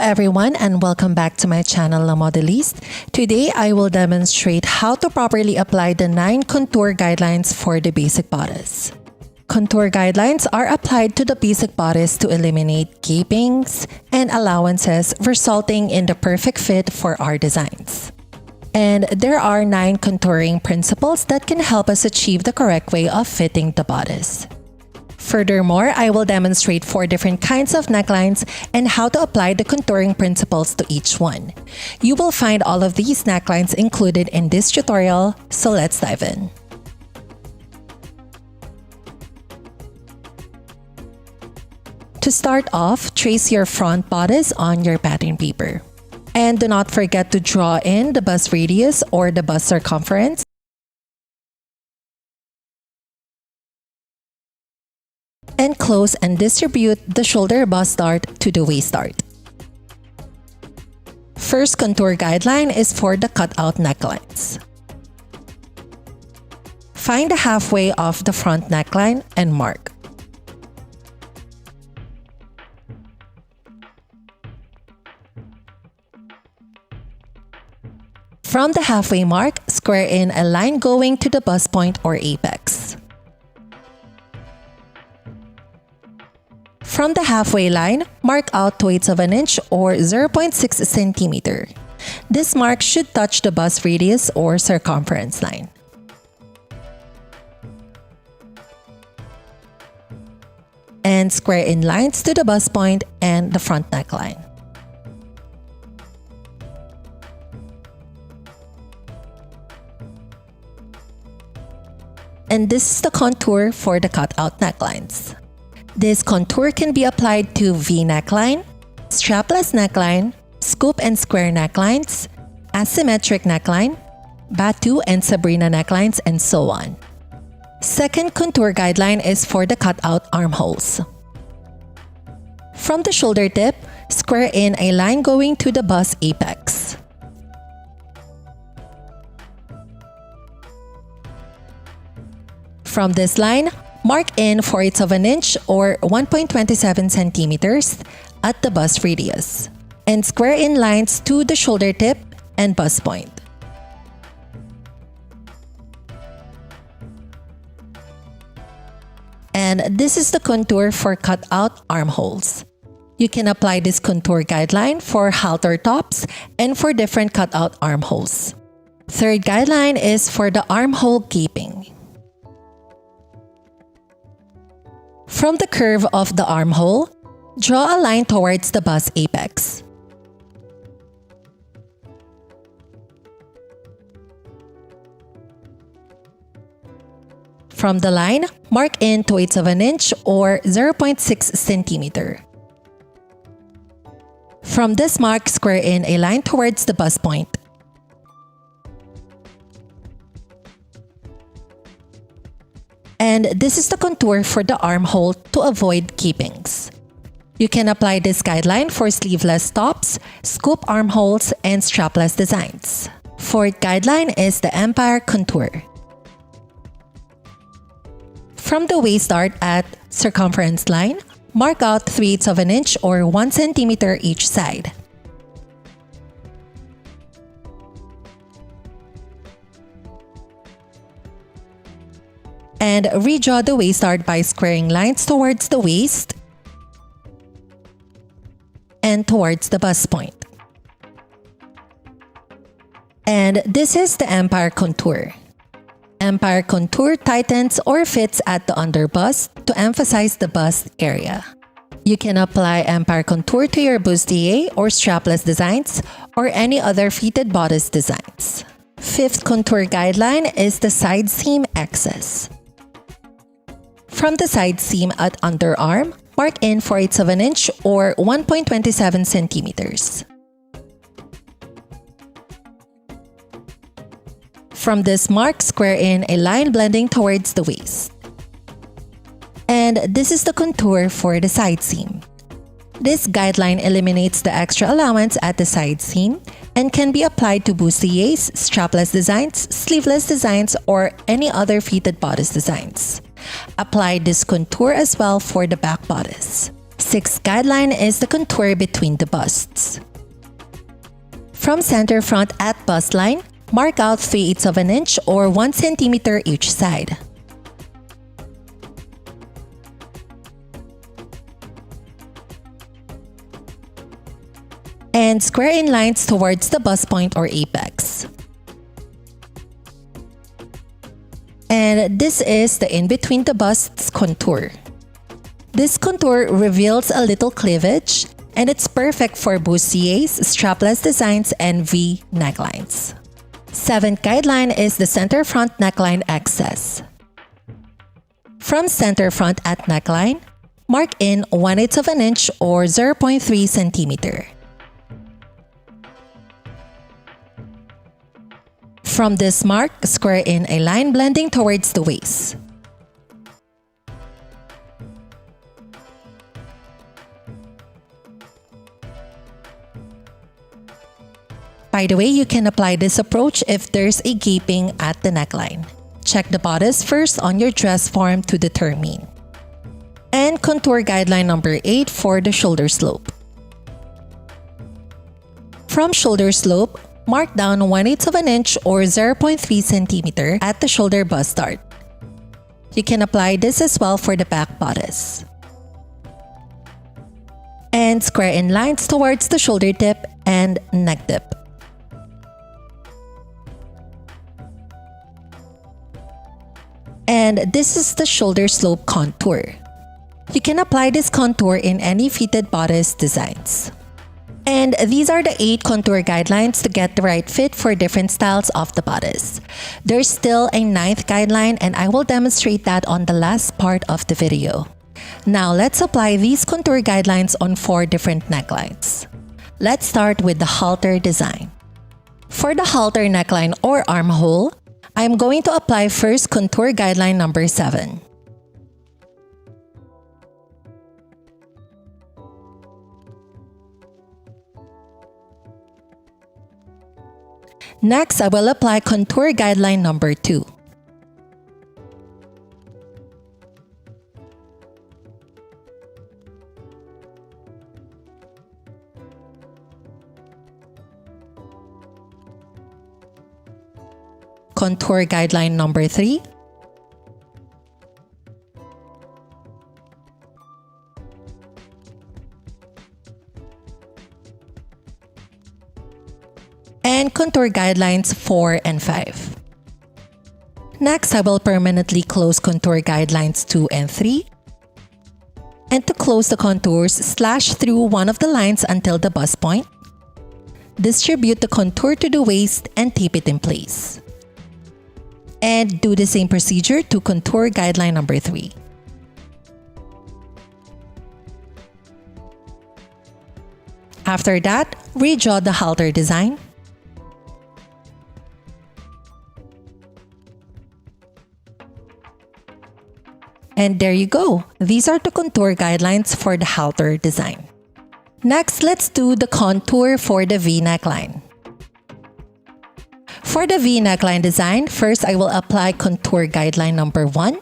everyone and welcome back to my channel La Modeliste. Today I will demonstrate how to properly apply the 9 contour guidelines for the basic bodice. Contour guidelines are applied to the basic bodice to eliminate gapings and allowances, resulting in the perfect fit for our designs. And there are 9 contouring principles that can help us achieve the correct way of fitting the bodice. Furthermore, I will demonstrate 4 different kinds of necklines and how to apply the contouring principles to each one. You will find all of these necklines included in this tutorial, so let's dive in. To start off, trace your front bodice on your pattern paper. And do not forget to draw in the bust radius or the bust circumference. And close and distribute the shoulder bust dart to the waist dart. First contour guideline is for the cutout necklines. Find the halfway of the front neckline and mark. From the halfway mark, square in a line going to the bust point or apex. From the halfway line, mark out 2/8 of an inch or 0.6 centimeter. This mark should touch the bust radius or circumference line. And square in lines to the bust point and the front neckline. And this is the contour for the cutout necklines. This contour can be applied to v-neckline, strapless neckline, scoop and square necklines, asymmetric neckline, Batu and Sabrina necklines, and so on. Second contour guideline is for the cutout armholes. From the shoulder tip, square in a line going to the bust apex. From this line, mark in 4/8 of an inch or 1.27 centimeters at the bust radius, and square in lines to the shoulder tip and bust point. And this is the contour for cutout armholes. You can apply this contour guideline for halter tops and for different cutout armholes. Third guideline is for the armhole gaping. From the curve of the armhole, draw a line towards the bust apex. From the line, mark in 2/8 of an inch or 0.6 centimeter. From this mark, square in a line towards the bust point. And this is the contour for the armhole to avoid gapings. You can apply this guideline for sleeveless tops, scoop armholes, and strapless designs. Fourth guideline is the empire contour. From the waist dart at circumference line, mark out 3/8 of an inch or 1 centimeter each side. And redraw the waist dart by squaring lines towards the waist and towards the bust point. And this is the empire contour. Empire contour tightens or fits at the under bust to emphasize the bust area. You can apply empire contour to your bustier or strapless designs or any other fitted bodice designs. Fifth contour guideline is the side seam excess. From the side seam at underarm, mark in 4/8 of an inch or 1.27 centimeters. From this mark, square in a line blending towards the waist. And this is the contour for the side seam. This guideline eliminates the extra allowance at the side seam and can be applied to bustiers, strapless designs, sleeveless designs, or any other fitted bodice designs. Apply this contour as well for the back bodice. Sixth guideline is the contour between the busts. From center front at bust line, mark out 3/8 of an inch or 1 centimeter each side. And square in lines towards the bust point or apex. And this is the in-between the busts contour. This contour reveals a little cleavage, and it's perfect for bustiers, strapless designs, and V necklines. Seventh guideline is the center front neckline excess. From center front at neckline, mark in 1/8 of an inch or 0.3 centimeter. From this mark, square in a line blending towards the waist. By the way, you can apply this approach if there's a gaping at the neckline. Check the bodice first on your dress form to determine. And contour guideline number 8 for the shoulder slope. From shoulder slope, mark down 1/8 of an inch or 0.3 centimeter at the shoulder bust start. You can apply this as well for the back bodice. And square in lines towards the shoulder tip and neck dip. And this is the shoulder slope contour. You can apply this contour in any fitted bodice designs. And these are the 8 contour guidelines to get the right fit for different styles of the bodice. There's still a 9th guideline, and I will demonstrate that on the last part of the video. Now let's apply these contour guidelines on 4 different necklines. Let's start with the halter design. For the halter neckline or armhole, I'm going to apply first contour guideline number 7. Next, I will apply contour guideline number 2. Contour guideline number 3. And contour guidelines 4 and 5. Next, I will permanently close contour guidelines 2 and 3. And to close the contours, slash through one of the lines until the bust point. Distribute the contour to the waist and tape it in place. And do the same procedure to contour guideline number 3. After that, redraw the halter design. And there you go. These are the contour guidelines for the halter design. Next, let's do the contour for the V neckline. For the V neckline design, first I will apply contour guideline number 1.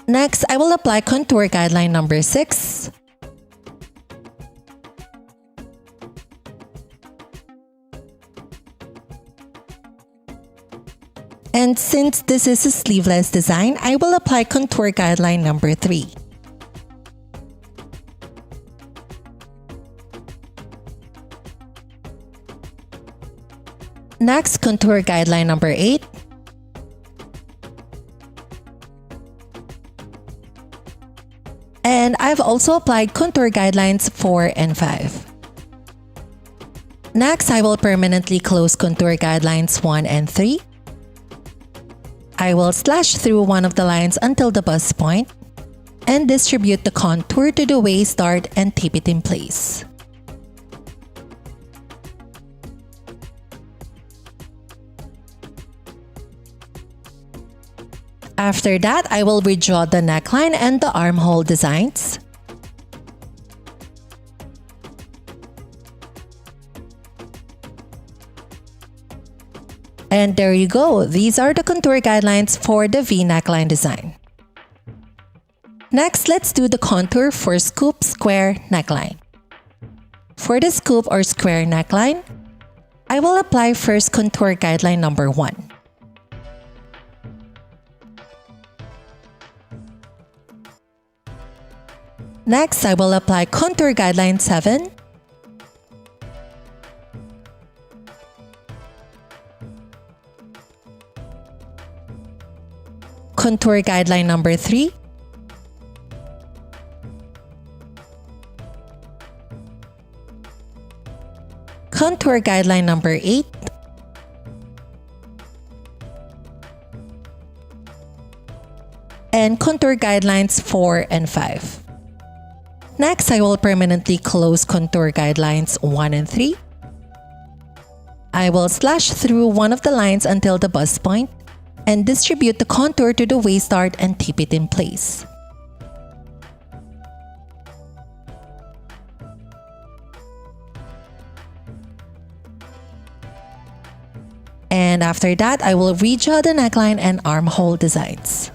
Next, I will apply contour guideline number 6. And since this is a sleeveless design, I will apply contour guideline number 3. Next, contour guideline number 8. And I've also applied contour guidelines 4 and 5. Next, I will permanently close contour guidelines 1 and 3. I will slash through one of the lines until the bust point and distribute the contour to the waist start and tape it in place. After that, I will redraw the neckline and the armhole designs. And there you go. These are the contour guidelines for the V-neckline design. Next, let's do the contour for scoop square neckline. For the scoop or square neckline, I will apply first contour guideline number 1. Next, I will apply contour guideline 7. Contour guideline number 3. Contour guideline number 8. And contour guidelines 4 and 5. Next, I will permanently close contour guidelines 1 and 3. I will slash through one of the lines until the bust point and distribute the contour to the waist dart and keep it in place. And after that, I will redraw the neckline and armhole designs.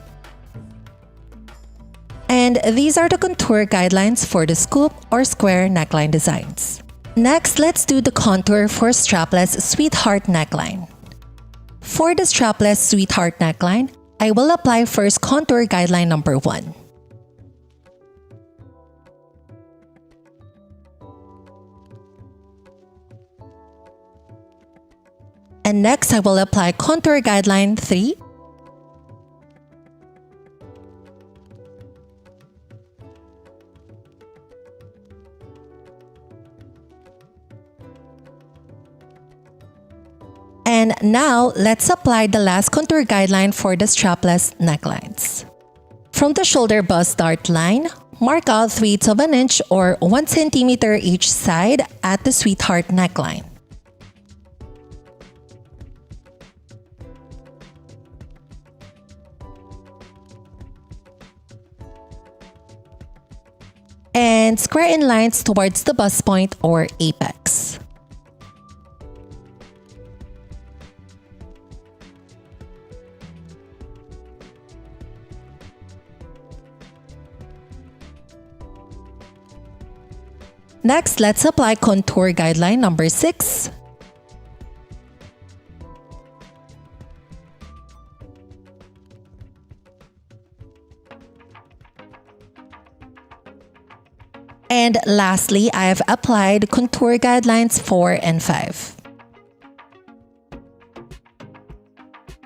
And these are the contour guidelines for the scoop or square neckline designs. Next, let's do the contour for strapless sweetheart neckline. For the strapless sweetheart neckline, I will apply first contour guideline number 1. And next, I will apply contour guideline 3. And now, let's apply the last contour guideline for the strapless necklines. From the shoulder bust dart line, mark out 3/8 of an inch or 1 centimeter each side at the sweetheart neckline. And square in lines towards the bust point or apex. Next, let's apply contour guideline number 6. And lastly, I have applied contour guidelines 4 and 5.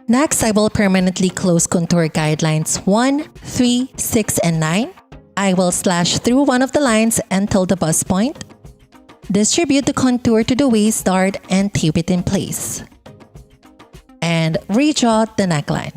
Next, I will permanently close contour guidelines 1, 3, 6, and 9. I will slash through one of the lines until the bust point. Distribute the contour to the waist dart and keep it in place. And redraw the neckline.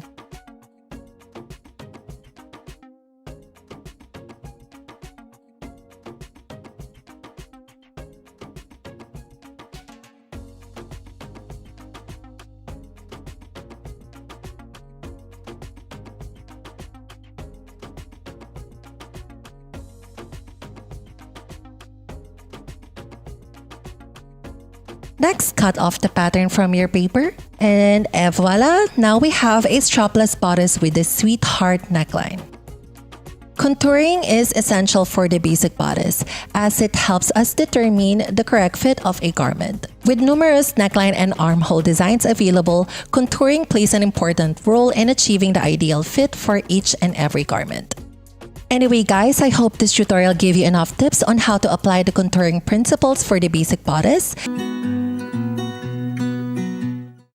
Next, cut off the pattern from your paper. And voila! Now we have a strapless bodice with a sweetheart neckline. Contouring is essential for the basic bodice as it helps us determine the correct fit of a garment. With numerous neckline and armhole designs available, contouring plays an important role in achieving the ideal fit for each and every garment. Anyway guys, I hope this tutorial gave you enough tips on how to apply the contouring principles for the basic bodice.